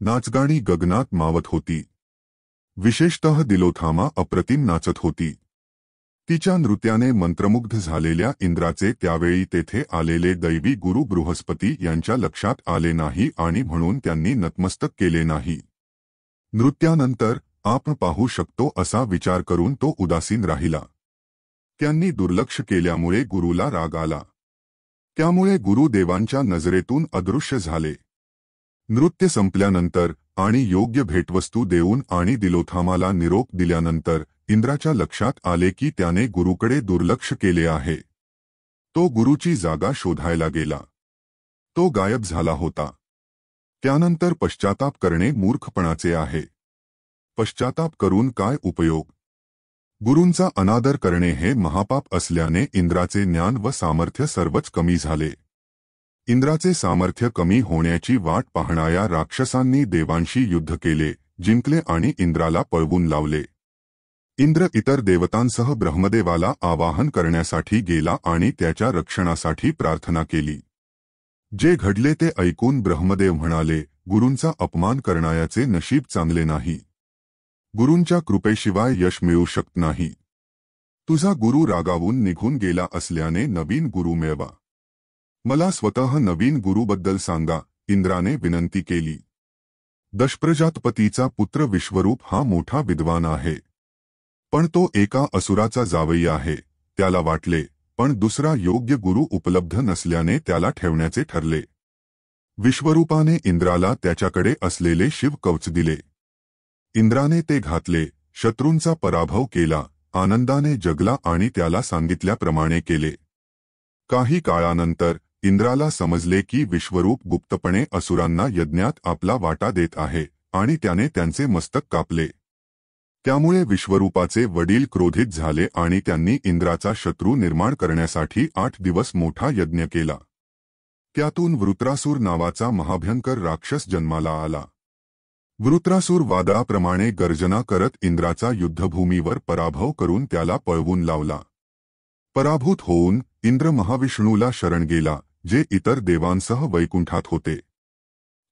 नाचगाणी गगनात मावत होती. विशेषतः दिलोथामा अप्रतिम नाचत होती. तिच्या नृत्याने मंत्रमुग्ध झालेल्या इंद्राचे त्यावेळी तेथे आलेले दैवी गुरु बृहस्पती यांच्या लक्षात आले नाही आणि म्हणून त्यांनी नतमस्तक केले नाही. नृत्यानंतर आपण पाहू शकतो असा विचार करून तो उदासीन राहिला. त्यांनी दुर्लक्ष केल्यामुळे गुरुला राग आला. त्यामुळे गुरु देवांच्या नजरेतून अदृश्य झाले. नृत्य संपल्यानंतर आणि योग्य भेटवस्तू देऊन आणि दिलोथामाला निरोप दिल्यानंतर इंद्राच्या लक्षात आले की त्याने गुरुकडे दुर्लक्ष केले आहे. तो गुरुची जागा शोधायला गेला. तो गायब झाला होता. त्यानंतर पश्चाताप करणे मूर्खपणाचे आहे. पश्चाताप करून काय उपयोग? गुरूंचा अनादर करणे हे महापाप असल्याने इंद्राचे ज्ञान व सामर्थ्य सर्वच कमी झाले. इंद्राचे सामर्थ्य कमी होण्याची वाट पाहणाऱ्या राक्षसांनी देवांशी युद्ध केले, जिंकले आणि इंद्राला पळवून लावले. इंद्र इतर देवतांसह ब्रह्मदेवाला आवाहन करण्यासाठी गेला आणि त्याच्या रक्षणासाठी प्रार्थना केली. जे घडले ते ऐकून ब्रह्मदेव म्हणाले, गुरूंचा अपमान करणाऱ्याचे नशीब चांगले नाही. गुरूंच्या कृपेशिवाय यश मिळू शकत नाही. तुझा गुरु रागावून निघून गेला असल्याने नवीन गुरु मिळवा. मला स्वतः नवीन गुरुबद्दल सांगा, इंद्राने विनंती केली. दशप्रजापतीचा पुत्र विश्वरूप हा मोठा विद्वान आहे. पण तो एका असुराचा जावई आहे. त्याला वाटले, पण दुसरा योग्य गुरु उपलब्ध नसल्याने त्याला ठेवण्याचे ठरले. विश्वरूपाने इंद्राला त्याच्याकडे असलेले शिवकवच दिले. इंद्राने ते घातले, शत्रूंचा पराभव केला, आनंदाने जगला आणि त्याला सांगितल्याप्रमाणे केले. काही काळानंतर इंद्राला समजले की विश्वरूप गुप्तपणे असुरांना यज्ञात आपला वाटा देत आहे आणि त्याने त्यांचे मस्तक कापले. त्यामुळे विश्वरूपाचे वडील क्रोधित झाले आणि त्यांनी इंद्राचा शत्रू निर्माण करण्यासाठी 8 दिवस मोठा यज्ञ केला. त्यातून वृत्रासूर नावाचा महाभयंकर राक्षस जन्माला आला. वृत्रासूर वादळाप्रमाणे गर्जना करत इंद्राचा युद्धभूमीवर पराभव करून त्याला पळवून लावला. पराभूत होऊन इंद्र महाविष्णूला शरण गेला, जे इतर देवांसह वैकुंठात होते.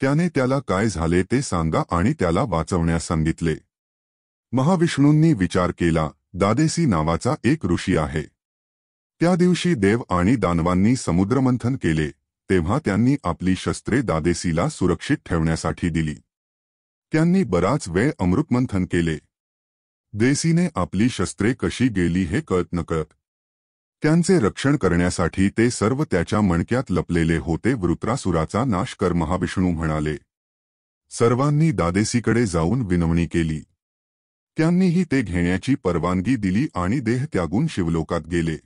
त्याने त्याला काय झाले ते सांगा आणि त्याला वाचवण्यास सांगितले. महाविष्णूंनी विचार केला, दादेसी नावाचा एक ऋषी आहे. त्या दिवशी देव आणि दानवांनी समुद्रमंथन केले, तेव्हा त्यांनी आपली शस्त्रे दादेसीला सुरक्षित ठेवण्यासाठी दिली. त्यांनी बराच वेळ अमृतमंथन केले. देसीने आपली शस्त्रे कशी गेली हे कळत नकळत. त्यांचे रक्षण करण्यासाठी ते सर्व त्याच्या मणक्यात लपलेले होते. वृत्रासुराचा नाश कर, महाविष्णू म्हणाले. सर्वांनी दादेसीकडे जाऊन विनवणी केली. त्यांनीही ते घेण्याची परवानगी दिली आणि देह त्यागून शिवलोकात गेले.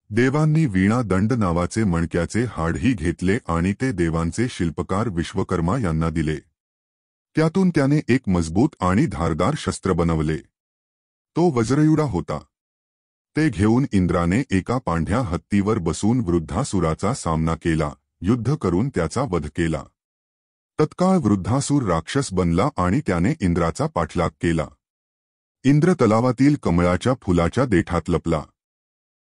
देवांनी वीणा दंड नावाचे मणक्याचे हाडही घेतले आणि ते देवांचे शिल्पकार विश्वकर्मा यांना दिले. त्यातून त्याने एक मजबूत आणि धारदार शस्त्र बनवले. तो वज्रयुडा होता. ते घेऊन इंद्राने एका पांढऱ्या हत्तीवर बसून वृद्धासुराचा सामना केला, युद्ध करून त्याचा वध केला. तत्काळ वृद्धासूर राक्षस बनला आणि त्याने इंद्राचा पाठलाग केला. इंद्र तलावातील कमळाच्या फुलाच्या देठात लपला.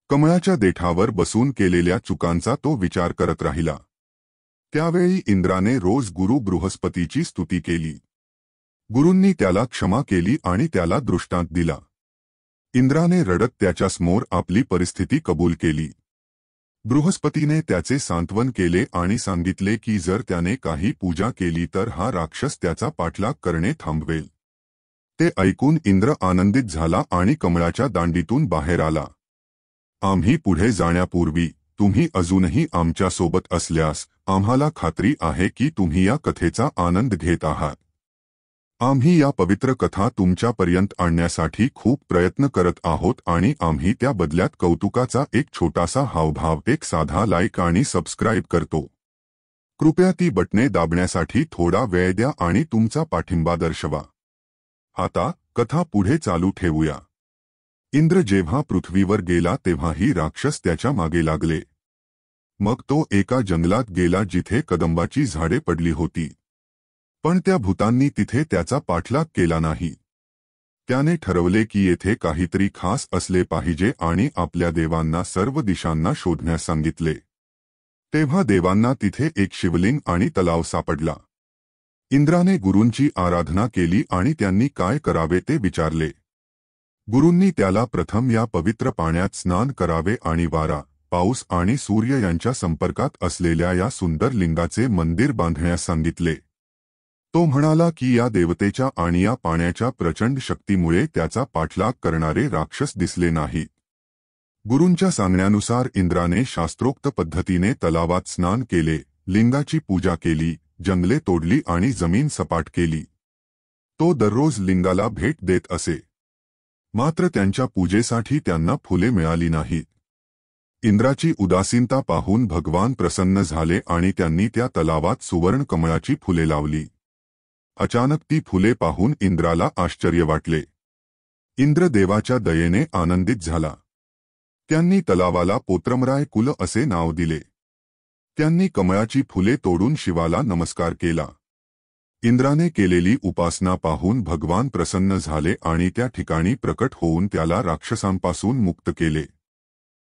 कमळाच्या देठावर बसून केलेल्या चुकांचा तो विचार करत राहिला. त्यावेळी इंद्राने रोज गुरु बृहस्पतीची स्तुती केली. गुरूंनी त्याला क्षमा केली आणि त्याला दृष्टांत दिला. इंद्राने रडत त्याच्यासमोर आपली परिस्थिती कबूल केली. बृहस्पतीने त्याचे सांत्वन केले आणि सांगितले की जर त्याने काही पूजा केली तर हा राक्षस त्याचा पाठलाग करणे थांबवेल. ते ऐकून इंद्र आनंदित झाला आणि कमळाच्या दांडीतून बाहेर आला. आम्ही पुढे जाण्यापूर्वी तुम्ही अजूनही आमच्या सोबत असल्यास आम्हाला खात्री आहे की तुम्ही या कथेचा आनंद घेत आहात. आम्ही या पवित्र कथा तुमच्यापर्यंत आणण्यासाठी खूप प्रयत्न करत आहोत आणि आम्ही त्या बदल्यात कौतुकाचा एक छोटासा हावभाव, एक साधा लाईक आणि सबस्क्राईब करतो. कृपया ती बटणे दाबण्यासाठी थोडा वेळ द्या आणि तुमचा पाठिंबा दर्शवा. आता कथा पुढे चालू ठेवूया. इंद्र जेव्हा पृथ्वीवर गेला तेव्हाही राक्षस त्याच्या मागे लागले. मग तो एका जंगलात गेला जिथे कदंबाची झाडे पडली होती. पण त्या भूतांनी तिथे त्याचा पाठलाग केला नाही. त्याने ठरवले की येथे काहीतरी खास असले पाहिजे आणि आपल्या देवांना सर्व दिशांना शोधण्यास सांगितले. तेव्हा देवांना तिथे एक शिवलिंग आणि तलाव सापडला. इंद्राने गुरूंची आराधना केली आणि त्यांनी काय करावे ते विचारले. गुरूंनी त्याला प्रथम या पवित्र पाण्यात स्नान करावे आणि वारा, पाऊस आणि सूर्य यांच्या संपर्कात असलेल्या या सुंदर लिंगाचे मंदिर बांधण्यास सांगितले. तो म्हणाला की या देवतेच्या आणि या पाण्याच्या प्रचंड शक्तीमुळे त्याचा पाठलाग करणारे राक्षस दिसले नाहीत. गुरूंच्या सांगण्यानुसार इंद्राने शास्त्रोक्त पद्धतीने तलावात स्नान केले, लिंगाची पूजा केली, जंगले तोडली आणि जमीन सपाट केली. तो दररोज लिंगाला भेट देत असे. मात्र त्यांच्या पूजेसाठी त्यांना फुले मिळाली नाहीत. इंद्राची उदासीनता पाहून भगवान प्रसन्न झाले आणि त्यांनी त्या तलावात सुवर्ण कमळाची फुले लावली. अचानक ती फुले पाहून इंद्राला आश्चर्य वाटले. इंद्र देवाच्या दयेने आनंदित झाला. त्यांनी तलावाला पोत्रमराय कुल असे नाव दिले. त्यांनी कमळाची फुले तोडून शिवाला नमस्कार केला. इंद्राने केलेली उपासना पाहून भगवान प्रसन्न झाले आणि त्या ठिकाणी प्रकट होऊन त्याला राक्षसांपासून मुक्त केले.